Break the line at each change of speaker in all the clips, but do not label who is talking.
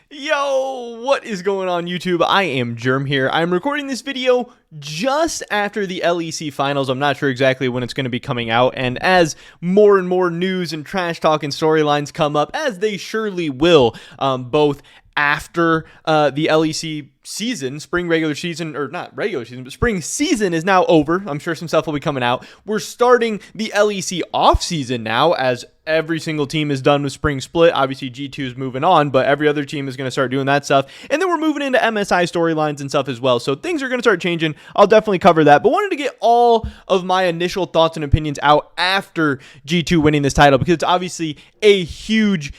Yo, what is going on YouTube? I am Germ here. I'm recording this video just after the LEC finals. I'm not sure exactly when it's going to be coming out, and as more and more news and trash talk and storylines come up, as they surely will, both after the LEC season, spring regular season, or not regular season, but spring season is now over. I'm sure some stuff will be coming out. We're starting the LEC off season now, as every single team is done with spring split. Obviously G2 is moving on, but every other team is going to start doing that stuff. And then we're moving into MSI storylines and stuff as well. So things are going to start changing. I'll definitely cover that, but wanted to get all of my initial thoughts and opinions out after G2 winning this title, because it's obviously a huge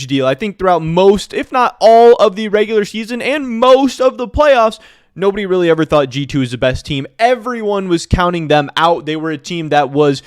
deal. I think throughout most, if not all, of the regular season and most of the playoffs, nobody really ever thought G2 was the best team. Everyone was counting them out. They were a team that was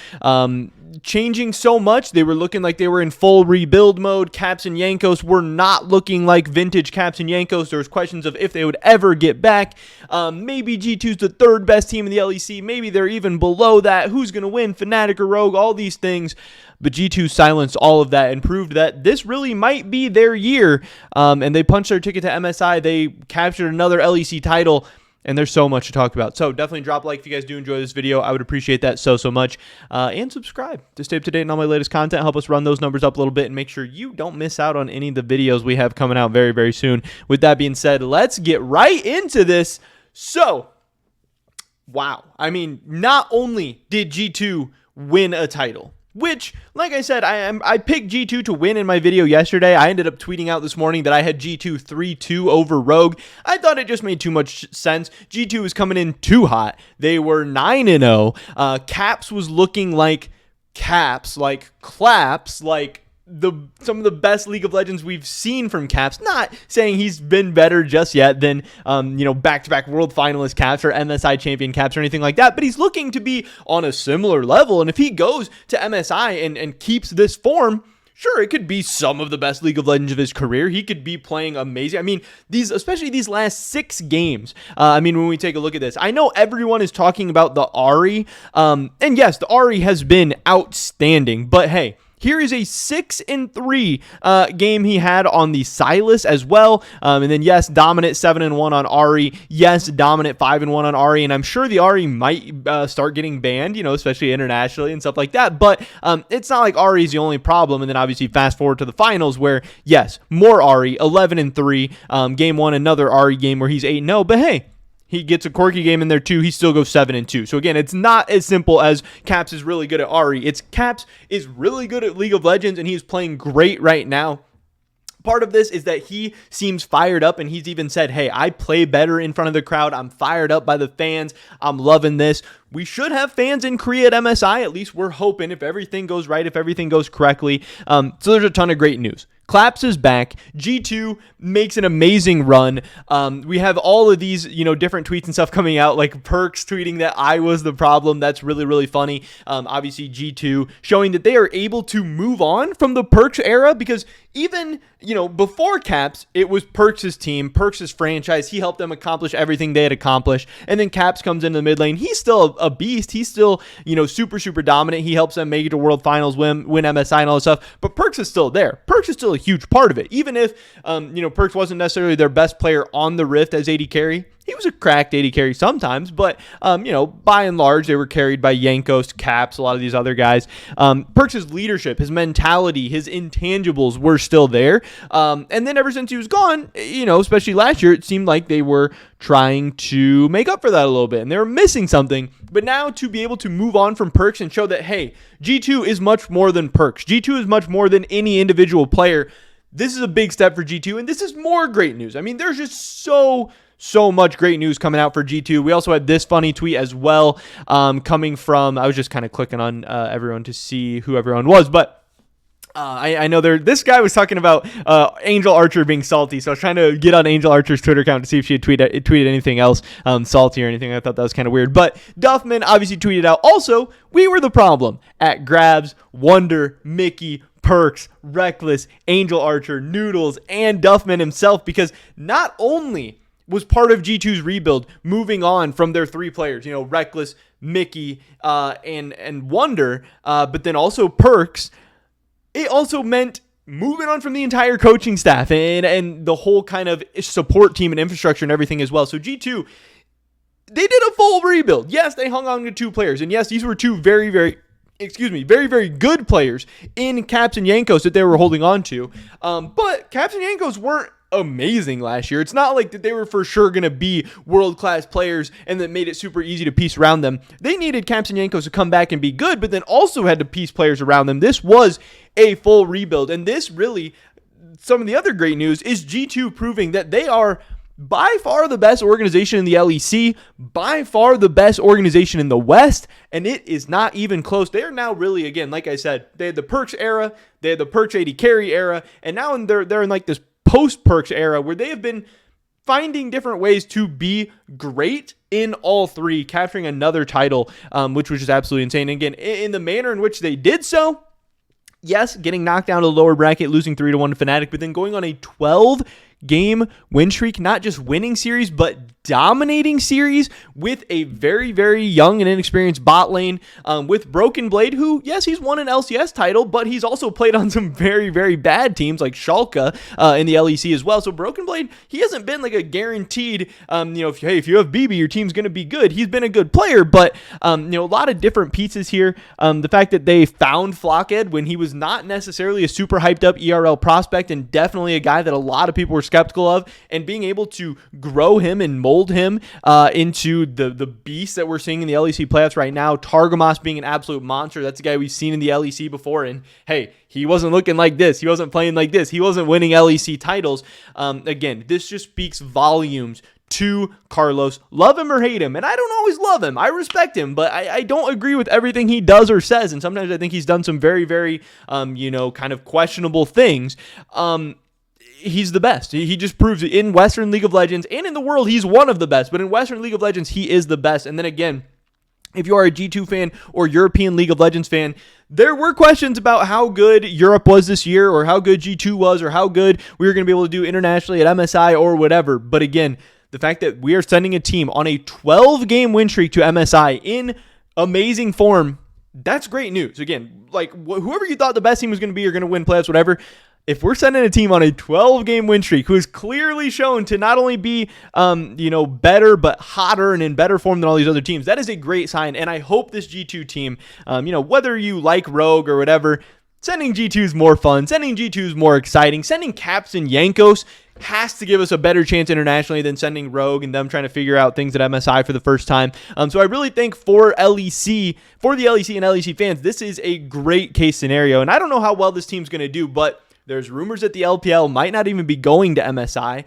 changing so much. They were looking like they were in full rebuild mode. Caps and Jankos were not looking like vintage Caps and Jankos. There was questions of if they would ever get back. Maybe G2's the third best team in the LEC. Maybe they're even below that. Who's going to win, Fnatic or Rogue? All these things. But G2 silenced all of that and proved that this really might be their year. And they punched their ticket to MSI. They captured another LEC title. And there's so much to talk about. So definitely drop a like if you guys do enjoy this video. I would appreciate that so much. And subscribe to stay up to date on all my latest content. Help us run those numbers up a little bit and make sure you don't miss out on any of the videos we have coming out very soon. With that being said, let's get right into this. So, wow. I mean, not only did G2 win a title, which, like I said, I picked G2 to win in my video yesterday. I ended up tweeting out this morning that I had G2 3-2 over Rogue. I thought it just made too much sense. G2 was coming in too hot. They were 9-0. Caps was looking like Caps, like claps, like some of the best League of Legends we've seen from Caps. Not saying he's been better just yet than back-to-back world finalist Caps or MSI champion Caps or anything like that, but he's looking to be on a similar level. And if he goes to MSI and keeps this form, sure, it could be some of the best League of Legends of his career. He could be playing amazing. I mean, especially these last 6 games. When we take a look at this, I know everyone is talking about the Ahri, and yes, the Ahri has been outstanding, but hey, here is a 6-3 game he had on the Sylas as well. And then, yes, dominant 7-1 on Ahri. Yes, dominant 5-1 on Ahri. And I'm sure the Ahri might start getting banned, especially internationally and stuff like that. But it's not like Ahri is the only problem. And then, obviously, fast forward to the finals where, yes, more Ahri, 11-3. Game 1, another Ahri game where he's 8-0. But hey, he gets a Corki game in there too. He still goes 7-2. So again, it's not as simple as Caps is really good at Ahri. It's Caps is really good at League of Legends, and he's playing great right now. Part of this is that he seems fired up, and he's even said, hey, I play better in front of the crowd. I'm fired up by the fans. I'm loving this. We should have fans in Korea at MSI. At least we're hoping, if everything goes right, if everything goes correctly. So there's a ton of great news. Claps is back. G2 makes an amazing run. We have all of these, different tweets and stuff coming out, like Perks tweeting that I was the problem. That's really funny. Obviously, G2 showing that they are able to move on from the Perks era, because even, before Caps, it was Perks' team, Perks' franchise. He helped them accomplish everything they had accomplished. And then Caps comes into the mid lane. He's still a beast. He's still, super dominant. He helps them make it to World Finals, win MSI and all this stuff. But Perks is still there. Perks is still a huge part of it. Even if, Perks wasn't necessarily their best player on the Rift as AD carry. He was a cracked AD carry sometimes, but, by and large, they were carried by Jankos, Caps, a lot of these other guys. Perks' leadership, his mentality, his intangibles were still there. And then ever since he was gone, especially last year, it seemed like they were trying to make up for that a little bit, and they were missing something. But now to be able to move on from Perks and show that, hey, G2 is much more than Perks. G2 is much more than any individual player. This is a big step for G2, and this is more great news. I mean, there's just so much great news coming out for G2. We also had this funny tweet as well, coming from, I was just kind of clicking on everyone to see who everyone was, but I know this guy was talking about Angel Archer being salty, so I was trying to get on Angel Archer's Twitter account to see if she had tweeted anything else salty or anything. I thought that was kind of weird, but Duffman obviously tweeted out, also, we were the problem at Grabs, Wonder, Mickey, Perks, Reckless, Angel Archer, Noodles, and Duffman himself, because not only was part of G2's rebuild moving on from their 3 players, Reckless, Mickey, and Wonder, but then also Perks, it also meant moving on from the entire coaching staff and the whole kind of support team and infrastructure and everything as well. So G2, they did a full rebuild. Yes, they hung on to 2 players. And yes, these were 2 very, very good players in Caps and Jankos that they were holding on to. But Caps and Jankos weren't amazing last year. It's not like that they were for sure going to be world-class players and that made it super easy to piece around them. They needed Caps and Jankos to come back and be good, but then also had to piece players around them. This was a full rebuild. And this really, some of the other great news is G2 proving that they are by far the best organization in the LEC, by far the best organization in the West, and it is not even close. They are now really, again, like I said, they had the Perkz era, they had the Perkz AD carry era, and now they're in like this post-Perkz era where they have been finding different ways to be great in all 3, capturing another title, which was just absolutely insane. And again, in the manner in which they did so, yes, getting knocked down to the lower bracket, losing 3-1 to Fnatic, but then going on a 12-game win streak, not just winning series, but dominating series with a very, very young and inexperienced bot lane with Broken Blade, who, yes, he's won an LCS title, but he's also played on some very, very bad teams like Schalke in the LEC as well. So Broken Blade, he hasn't been like a guaranteed, if you have BB, your team's going to be good. He's been a good player, but, a lot of different pieces here. The fact that they found Flockhead when he was not necessarily a super hyped up ERL prospect and definitely a guy that a lot of people were skeptical of, and being able to grow him and mold him into the beast that we're seeing in the LEC playoffs right now. Targamas being an absolute monster. That's a guy we've seen in the LEC before, and hey, he wasn't looking like this. He wasn't playing like this. He wasn't winning LEC titles. Again, this just speaks volumes to Carlos. Love him or hate him, and I don't always love him. I respect him, but I don't agree with everything he does or says, and sometimes I think he's done some very, very, kind of questionable things. He's the best. He just proves it in Western League of Legends and in the world. He's one of the best, but in Western League of Legends, he is the best. And then again, if you are a G2 fan or European League of Legends fan, there were questions about how good Europe was this year or how good G2 was or how good we were going to be able to do internationally at MSI or whatever. But again, the fact that we are sending a team on a 12-game win streak to MSI in amazing form, that's great news. Again, like whoever you thought the best team was going to be or going to win playoffs, whatever, if we're sending a team on a 12-game win streak who is clearly shown to not only be, better, but hotter and in better form than all these other teams, that is a great sign. And I hope this G2 team, whether you like Rogue or whatever, sending G2 is more fun. Sending G2 is more exciting. Sending Caps and Jankos has to give us a better chance internationally than sending Rogue and them trying to figure out things at MSI for the first time. So I really think for the LEC and LEC fans, this is a great case scenario. And I don't know how well this team's going to do, but there's rumors that the LPL might not even be going to MSI.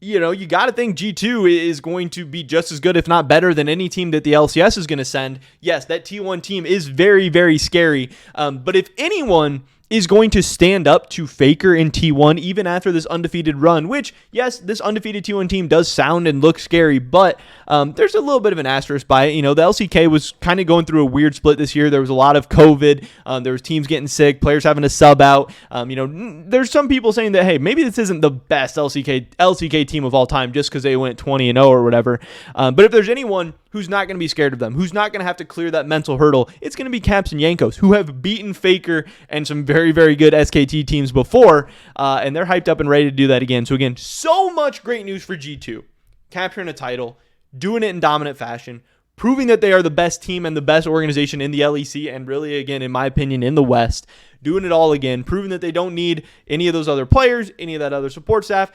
You got to think G2 is going to be just as good, if not better, than any team that the LCS is going to send. Yes, that T1 team is very, very scary. But if anyone is going to stand up to Faker in T1 even after this undefeated run, which, yes, this undefeated T1 team does sound and look scary, but there's a little bit of an asterisk by it. The LCK was kind of going through a weird split this year. There was a lot of COVID. There was teams getting sick, players having to sub out. There's some people saying that, hey, maybe this isn't the best LCK team of all time just because they went 20-0 or whatever. But if there's anyone who's not going to be scared of them, who's not going to have to clear that mental hurdle, it's going to be Caps and Jankos, who have beaten Faker and some very, very good SKT teams before, and they're hyped up and ready to do that again. So again, so much great news for G2. Capturing a title, doing it in dominant fashion, proving that they are the best team and the best organization in the LEC, and really, again, in my opinion, in the West, doing it all again, proving that they don't need any of those other players, any of that other support staff,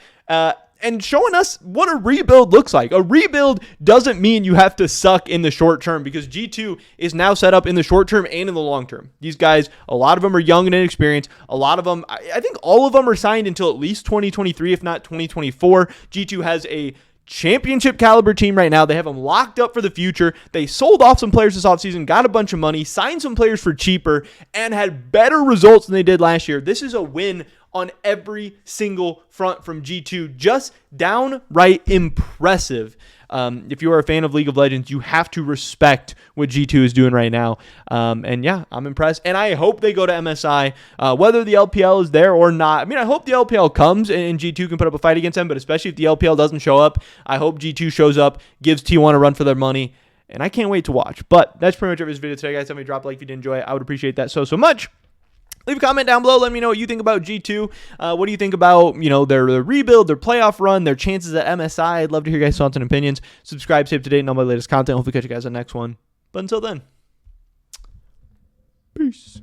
and showing us what a rebuild looks like. A rebuild doesn't mean you have to suck in the short term, because G2 is now set up in the short term and in the long term. These guys, a lot of them are young and inexperienced. A lot of them, I think all of them are signed until at least 2023, if not 2024. G2 has a championship caliber team right now. They have them locked up for the future. They sold off some players this offseason, got a bunch of money, signed some players for cheaper, and had better results than they did last year. This is a win on every single front from G2. Just downright impressive. If you are a fan of League of Legends, you have to respect what G2 is doing right now. And yeah, I'm impressed. And I hope they go to MSI, whether the LPL is there or not. I mean, I hope the LPL comes and G2 can put up a fight against them, but especially if the LPL doesn't show up, I hope G2 shows up, gives T1 a run for their money, and I can't wait to watch. But that's pretty much it for this video today, guys. Tell me to drop a like if you did enjoy it. I would appreciate that so much. Leave a comment down below. Let me know what you think about G2. What do you think about, their rebuild, their playoff run, their chances at MSI? I'd love to hear your guys' thoughts and opinions. Subscribe, stay up to date on all my latest content. Hopefully catch you guys on the next one. But until then, peace.